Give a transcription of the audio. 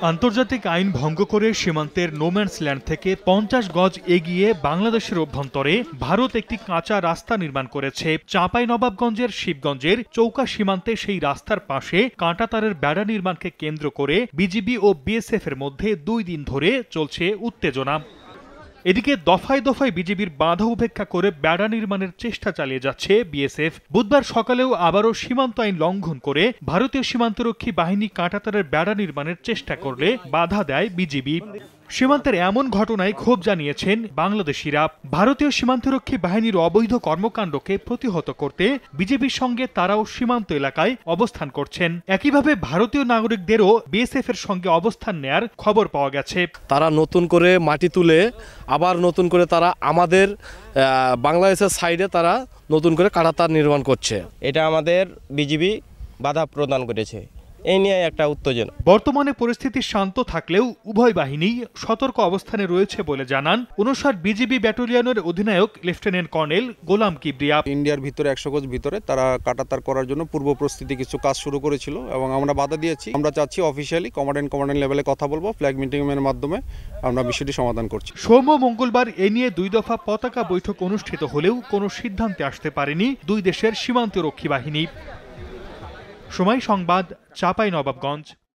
আন্তর্জাতিক আইন ভঙ্গ করে সীমান্তের নোম্যান্স ল্যান্ড থেকে ৫০ গজ এগিয়ে বাংলাদেশের অভ্যন্তরে ভারত একটি কাঁচা রাস্তা নির্মাণ করেছে। চাঁপাইনবাবগঞ্জের শিবগঞ্জের চৌকা সীমান্তে সেই রাস্তার পাশে কাঁটাতারের বেড়া নির্মাণকে কেন্দ্র করে বিজিবি ও বিএসএফ এর মধ্যে ২ দিন ধরে চলছে উত্তেজনা। এদিকে দফায় দফায় বিজিবির বাধা উপেক্ষা করে বেড়া নির্মাণের চেষ্টা চালিয়ে যাচ্ছে বিএসএফ। বুধবার সকালেও আবারও সীমান্ত আইন লঙ্ঘন করে ভারতীয় সীমান্তরক্ষী বাহিনী কাঁটাতারের বেড়া নির্মাণের চেষ্টা করলে বাধা দেয় বিজিবি। সীমান্তের এমন ঘটনায় ক্ষোভ জানিয়েছেন বাংলাদেশিরা। ভারতীয় সীমান্তরক্ষী বাহিনীর অবৈধ কর্মকাণ্ডকে প্রতিহত করতে বিজেপির সঙ্গে তারাও সীমান্ত এলাকায় অবস্থান করছেন। একইভাবে ভারতীয় নাগরিকদেরও বিএসএফ এর সঙ্গে অবস্থান নেয়ার খবর পাওয়া গেছে। তারা নতুন করে মাটি তুলে আবার নতুন করে তারা আমাদের বাংলাদেশের সাইডে তারা নতুন করে কাঁটাতার নির্মাণ করছে। এটা আমাদের বিজিবি বাধা প্রদান করেছে, এই নিয়ে একটা উত্তেজনা। বর্তমানে পরিস্থিতি শান্ত থাকলেও উভয় বাহিনী সতর্ক অবস্থানে রয়েছে বলে জানান ৫৯ বিজিবি ব্যাটালিয়নের অধিনায়ক লেফটেন্যান্ট কর্নেল গোলাম কিবরিয়া। ইন্ডিয়ার ভিতরে ১০০ গজ ভিতরে তারা কাঁটাতার করার জন্য পূর্ব প্রস্তুতি কিছু কাজ শুরু করেছিল এবং আমরা বাধা দিয়েছি। আমরা চাচ্ছি অফিসিয়ালি কমান্ডেন্ট লেভেলে কথা বলবো, ফ্ল্যাগ মিটিং এর মাধ্যমে আমরা বিষয়টি সমাধান করছি। সোম ও মঙ্গলবার এ নিয়ে ২ দফা পতাকা বৈঠক অনুষ্ঠিত হলেও কোনো সিদ্ধান্তে আসতে পারেনি দুই দেশের সীমান্তরক্ষী বাহিনী। সময় সংবাদ, চাঁপাইনবাবগঞ্জ।